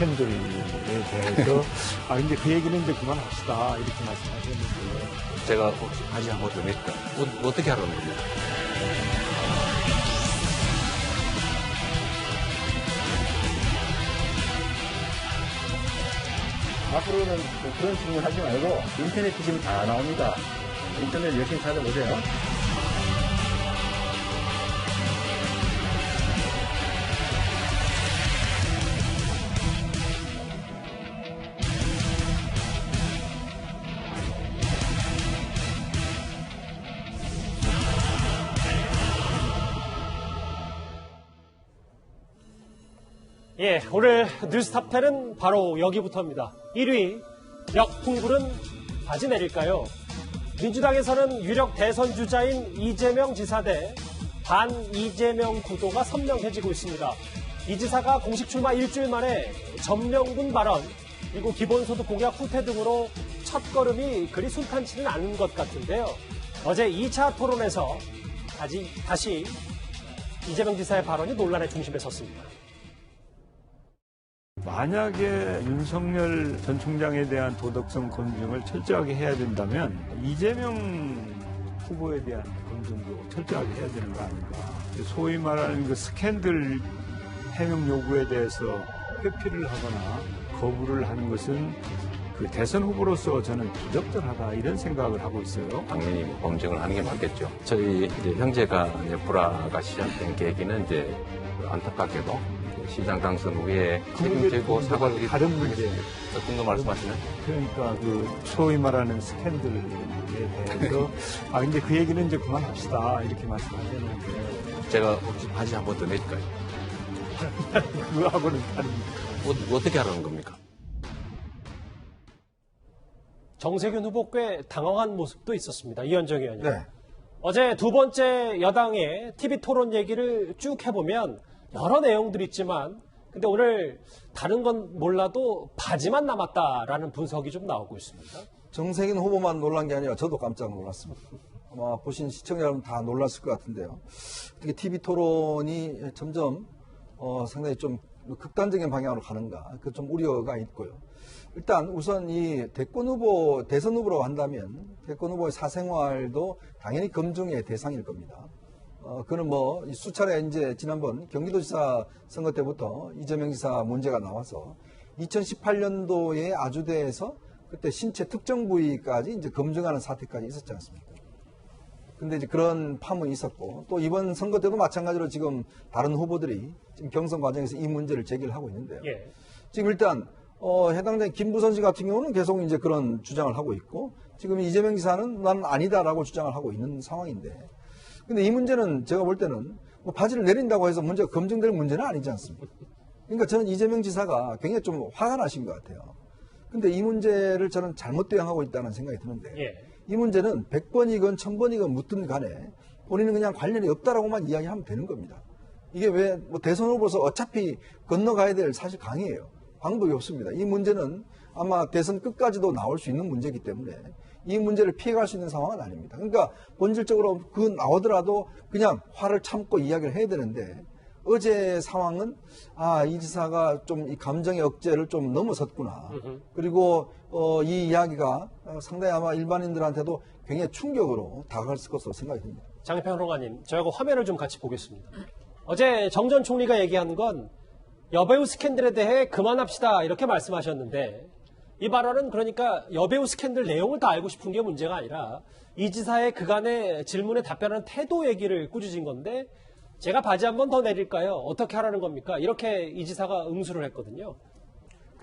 스캔들에 대해서 이제 그 얘기는 이제 그만합시다 이렇게 말씀하셨는데 제가 혹시 다시 한번 더 낼까요? 어떻게 하라는 겁니까? 앞으로는 그런 질문 하지 말고 인터넷 뒤지면 다 나옵니다. 인터넷 열심히 찾아보세요. 예, 오늘 뉴스탑10은 바로 여기부터입니다. 1위, 역풍불은 바지 내릴까요? 민주당에서는 유력 대선 주자인 이재명 지사 대 반 이재명 구도가 선명해지고 있습니다. 이 지사가 공식 출마 일주일 만에 점령군 발언, 그리고 기본소득 공약 후퇴 등으로 첫걸음이 그리 순탄치는 않은 것 같은데요. 어제 2차 토론에서 다시 이재명 지사의 발언이 논란의 중심에 섰습니다. 만약에 윤석열 전 총장에 대한 도덕성 검증을 철저하게 해야 된다면 이재명 후보에 대한 검증도 철저하게 해야 되는 거 아닌가. 소위 말하는 그 스캔들 해명 요구에 대해서 회피를 하거나 거부를 하는 것은 그 대선 후보로서 저는 부적절하다 이런 생각을 하고 있어요. 당연히 검증을 하는 게 맞겠죠. 저희 이제 형제가 이제 불화가 시작된 계기는 이제 안타깝게도 시장 당선 후에 책임지고 사과드리도록 다른 문제. 어떤 거 말씀하시나요? 그러니까 그 소위 말하는 스캔들에 대해서 이제 그 얘기는 이제 그만합시다 이렇게 말씀하셨는데 제가 혹시 다시 한번 더 낼까요? 그거하고는 다른. 어떻게 하라는 겁니까? 정세균 후보 꽤 당황한 모습도 있었습니다. 이현정 의원님. 네. 어제 두 번째 여당의 TV 토론 얘기를 쭉 해보면 여러 내용들이 있지만 근데 오늘 다른 건 몰라도 바지만 남았다라는 분석이 좀 나오고 있습니다. 정세균 후보만 놀란 게 아니라 저도 깜짝 놀랐습니다. 아마 보신 시청자 여러분 다 놀랐을 것 같은데요. 어떻게 TV 토론이 점점 상당히 좀 극단적인 방향으로 가는가, 그 좀 우려가 있고요. 일단 우선 이 대권 후보, 대선 후보라고 한다면 대권 후보의 사생활도 당연히 검증의 대상일 겁니다. 그는 뭐 수차례 이제 지난번 경기도지사 선거 때부터 이재명 지사 문제가 나와서 2018년도에 아주대에서 그때 신체 특정 부위까지 이제 검증하는 사태까지 있었지 않습니까? 근데 이제 그런 파문이 있었고 또 이번 선거 때도 마찬가지로 지금 다른 후보들이 지금 경선 과정에서 이 문제를 제기를 하고 있는데요. 예. 지금 일단 해당된 김부선 씨 같은 경우는 계속 이제 그런 주장을 하고 있고 지금 이재명 지사는 난 아니다라고 주장을 하고 있는 상황인데 근데 이 문제는 제가 볼 때는 뭐 바지를 내린다고 해서 문제가 검증될 문제는 아니지 않습니까? 그러니까 저는 이재명 지사가 굉장히 좀 화가 나신 것 같아요. 근데 이 문제를 저는 잘못 대응하고 있다는 생각이 드는데 예. 이 문제는 100번이건 1000번이건 묻든 간에 본인은 그냥 관련이 없다라고만 이야기하면 되는 겁니다. 이게 왜 뭐 대선 후보로서 어차피 건너가야 될 사실 강이에요. 방법이 없습니다. 이 문제는 아마 대선 끝까지도 나올 수 있는 문제이기 때문에 이 문제를 피해갈 수 있는 상황은 아닙니다. 그러니까 본질적으로 그 나오더라도 그냥 화를 참고 이야기를 해야 되는데 어제 상황은 이 지사가 좀 이 감정의 억제를 좀 넘어섰구나. 그리고 이 이야기가 상당히 아마 일반인들한테도 굉장히 충격으로 다가갔을 것으로 생각이 듭니다. 장평론가님, 저하고 화면을 좀 같이 보겠습니다. 어제 정 전 총리가 얘기한 건 여배우 스캔들에 대해 그만합시다 이렇게 말씀하셨는데 이 발언은 그러니까 여배우 스캔들 내용을 다 알고 싶은 게 문제가 아니라 이 지사의 그간의 질문에 답변하는 태도 얘기를 꾸짖은 건데 제가 바지 한 번 더 내릴까요? 어떻게 하라는 겁니까? 이렇게 이 지사가 응수를 했거든요.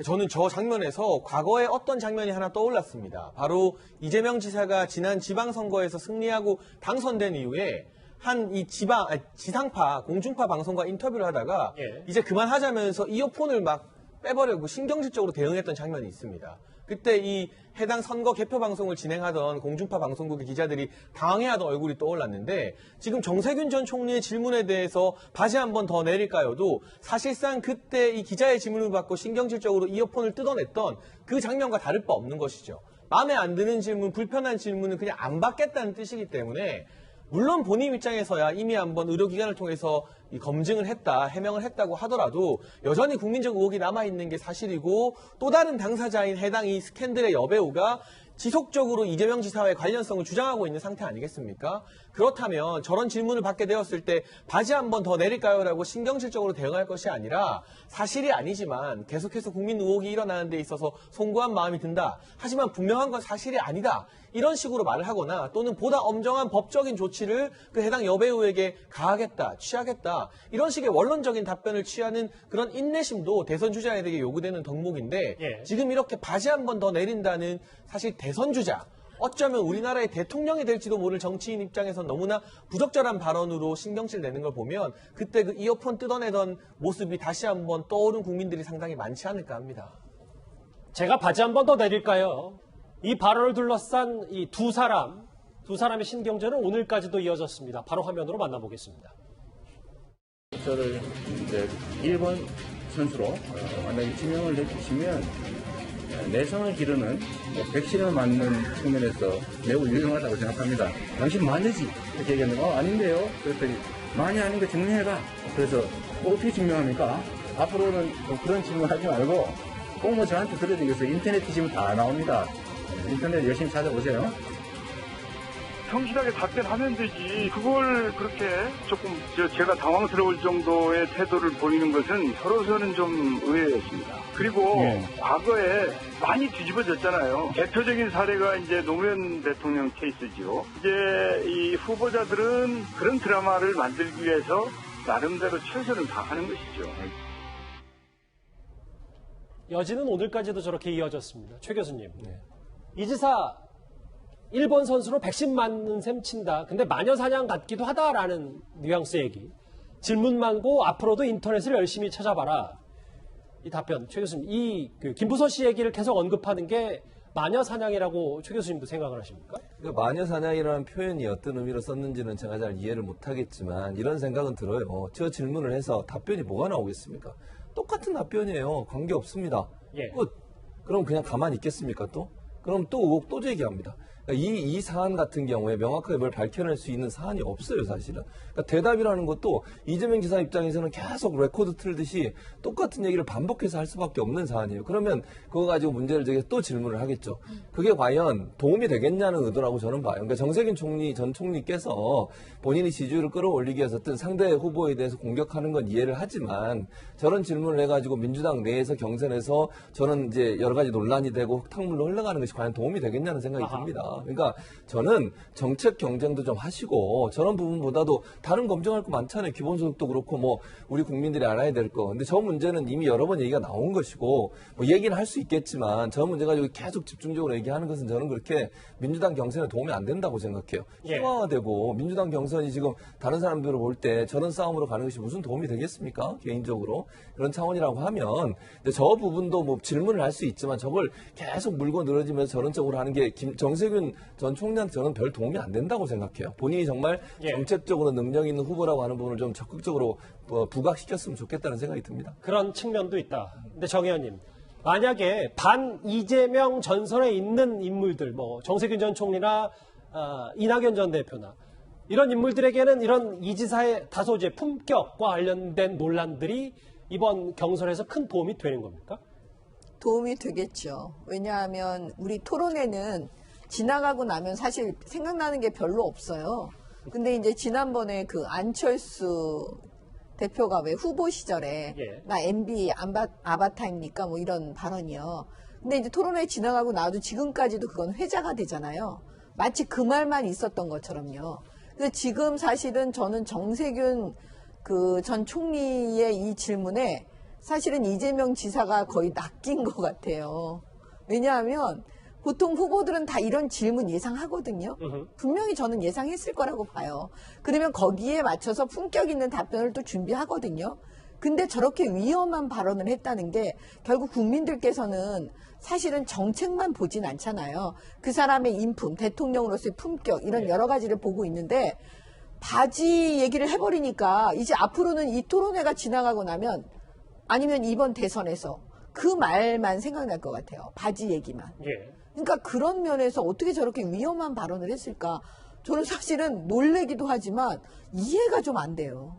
저는 저 장면에서 과거에 어떤 장면이 하나 떠올랐습니다. 바로 이재명 지사가 지난 지방선거에서 승리하고 당선된 이후에 한 이 지상파, 공중파 방송과 인터뷰를 하다가 예. 이제 그만하자면서 이어폰을 막 빼버리고 신경질적으로 대응했던 장면이 있습니다. 그때 이 해당 선거 개표 방송을 진행하던 공중파 방송국의 기자들이 당황해하던 얼굴이 떠올랐는데 지금 정세균 전 총리의 질문에 대해서 바지 한 번 더 내릴까요도 사실상 그때 이 기자의 질문을 받고 신경질적으로 이어폰을 뜯어냈던 그 장면과 다를 바 없는 것이죠. 마음에 안 드는 질문, 불편한 질문은 그냥 안 받겠다는 뜻이기 때문에 물론 본인 입장에서야 이미 한번 의료기관을 통해서 이 검증을 했다, 해명을 했다고 하더라도 여전히 국민적 의혹이 남아있는 게 사실이고 또 다른 당사자인 해당 이 스캔들의 여배우가 지속적으로 이재명 지사와의 관련성을 주장하고 있는 상태 아니겠습니까? 그렇다면 저런 질문을 받게 되었을 때 바지 한 번 더 내릴까요? 라고 신경질적으로 대응할 것이 아니라 사실이 아니지만 계속해서 국민 의혹이 일어나는 데 있어서 송구한 마음이 든다. 하지만 분명한 건 사실이 아니다. 이런 식으로 말을 하거나 또는 보다 엄정한 법적인 조치를 그 해당 여배우에게 가하겠다, 취하겠다. 이런 식의 원론적인 답변을 취하는 그런 인내심도 대선 주자에게 요구되는 덕목인데 예. 지금 이렇게 바지 한 번 더 내린다는 사실 대선 주자, 어쩌면 우리나라의 대통령이 될지도 모를 정치인 입장에선 너무나 부적절한 발언으로 신경질 내는 걸 보면 그때 그 이어폰 뜯어내던 모습이 다시 한번 떠오른 국민들이 상당히 많지 않을까 합니다. 제가 바지 한 번 더 내릴까요? 이 발언을 둘러싼 이 두 사람의 신경전은 오늘까지도 이어졌습니다. 바로 화면으로 만나보겠습니다. 저를 이제 1번 선수로 만약에 지명을 해주시면 내성을 기르는 백신을 맞는 측면에서 매우 유용하다고 생각합니다. 당신 마녀지? 이렇게 얘기하면 아닌데요? 그랬더니 마녀 아닌 거 증명해라. 그래서 어떻게 증명합니까? 앞으로는 뭐 그런 질문 하지 말고 꼭 뭐 저한테 들어주겠어요. 인터넷 뒤지면 다 나옵니다. 인터넷 열심히 찾아보세요. 성실하게 답변하면 되지. 그걸 그렇게 조금 제가 당황스러울 정도의 태도를 보이는 것은 저로서는 좀 의외였습니다. 그리고 과거에 많이 뒤집어졌잖아요. 대표적인 사례가 이제 노무현 대통령 케이스지요. 이제 이 후보자들은 그런 드라마를 만들기 위해서 나름대로 최선을 다하는 것이죠. 여지는 오늘까지도 저렇게 이어졌습니다. 최 교수님. 이 지사 1번 선수로 백신 맞는 셈 친다. 근데 마녀 사냥 같기도 하다라는 뉘앙스 얘기. 질문 많고 앞으로도 인터넷을 열심히 찾아봐라. 이 답변, 최 교수님. 이 김부서 씨 얘기를 계속 언급하는 게 마녀 사냥이라고 최 교수님도 생각을 하십니까? 그러니까 마녀 사냥이라는 표현이 어떤 의미로 썼는지는 제가 잘 이해를 못하겠지만 이런 생각은 들어요. 저 질문을 해서 답변이 뭐가 나오겠습니까? 똑같은 답변이에요. 관계 없습니다. 예. 그럼 그냥 가만히 있겠습니까 또? 그럼 또 의혹 또 제기합니다. 그러니까 이 사안 같은 경우에 명확하게 뭘 밝혀낼 수 있는 사안이 없어요, 사실은. 그러니까 대답이라는 것도 이재명 지사 입장에서는 계속 레코드 틀듯이 똑같은 얘기를 반복해서 할 수밖에 없는 사안이에요. 그러면 그거 가지고 문제를 제기해서 또 질문을 하겠죠. 그게 과연 도움이 되겠냐는 의도라고 저는 봐요. 그러니까 정세균 전 총리께서 본인이 지지율을 끌어올리기 위해서 어떤 상대 후보에 대해서 공격하는 건 이해를 하지만 저런 질문을 해가지고 민주당 내에서 경선에서 저는 이제 여러 가지 논란이 되고 흙탕물로 흘러가는 것이 과연 도움이 되겠냐는 생각이 듭니다. 그러니까 저는 정책 경쟁도 좀 하시고 저런 부분보다도 다른 검증할 거 많잖아요. 기본소득도 그렇고 뭐 우리 국민들이 알아야 될 거. 근데 저 문제는 이미 여러 번 얘기가 나온 것이고 뭐 얘기는 할 수 있겠지만 저 문제 가지고 계속 집중적으로 얘기하는 것은 저는 그렇게 민주당 경선에 도움이 안 된다고 생각해요. 희화화되고 민주당 경선이 지금 다른 사람들을 볼 때 저런 싸움으로 가는 것이 무슨 도움이 되겠습니까? 개인적으로. 그런 차원이라고 하면 근데 저 부분도 뭐 질문을 할 수 있지만 저걸 계속 물고 늘어지면서 저런 쪽으로 하는 게 정세균 전 총리한테 저는 별 도움이 안 된다고 생각해요. 본인이 정말 정책적으로 능력 있는 후보라고 하는 부분을 좀 적극적으로 부각시켰으면 좋겠다는 생각이 듭니다. 그런 측면도 있다. 근데 정 의원님, 만약에 반 이재명 전선에 있는 인물들, 뭐 정세균 전 총리나 이낙연 전 대표나 이런 인물들에게는 이런 이 지사의 다소 이제 품격과 관련된 논란들이 이번 경선에서 큰 도움이 되는 겁니까? 도움이 되겠죠. 왜냐하면 우리 토론회는 지나가고 나면 사실 생각나는 게 별로 없어요. 근데 이제 지난번에 그 안철수 대표가 왜 후보 시절에 나 MB 아바타입니까? 뭐 이런 발언이요. 근데 이제 토론회 지나가고 나도 지금까지도 그건 회자가 되잖아요. 마치 그 말만 있었던 것처럼요. 근데 지금 사실은 저는 정세균 그 전 총리의 이 질문에 사실은 이재명 지사가 거의 낚인 것 같아요. 왜냐하면 보통 후보들은 다 이런 질문 예상하거든요. 분명히 저는 예상했을 거라고 봐요. 그러면 거기에 맞춰서 품격 있는 답변을 또 준비하거든요. 근데 저렇게 위험한 발언을 했다는 게 결국 국민들께서는 사실은 정책만 보진 않잖아요. 그 사람의 인품, 대통령으로서의 품격 이런 여러 가지를 보고 있는데 바지 얘기를 해버리니까 이제 앞으로는 이 토론회가 지나가고 나면 아니면 이번 대선에서 그 말만 생각날 것 같아요. 바지 얘기만. 그러니까 그런 면에서 어떻게 저렇게 위험한 발언을 했을까 저는 사실은 놀래기도 하지만 이해가 좀 안 돼요.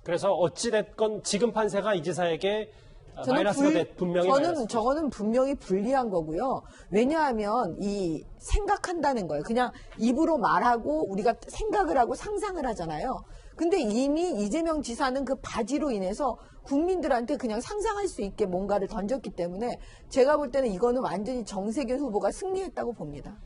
그래서 어찌됐건 지금 판세가 이 지사에게 마이너스가 분명히 마이너스. 저거는 분명히 불리한 거고요. 왜냐하면 이 생각한다는 거예요. 그냥 입으로 말하고 우리가 생각을 하고 상상을 하잖아요. 근데 이미 이재명 지사는 그 바지로 인해서 국민들한테 그냥 상상할 수 있게 뭔가를 던졌기 때문에 제가 볼 때는 이거는 완전히 정세균 후보가 승리했다고 봅니다.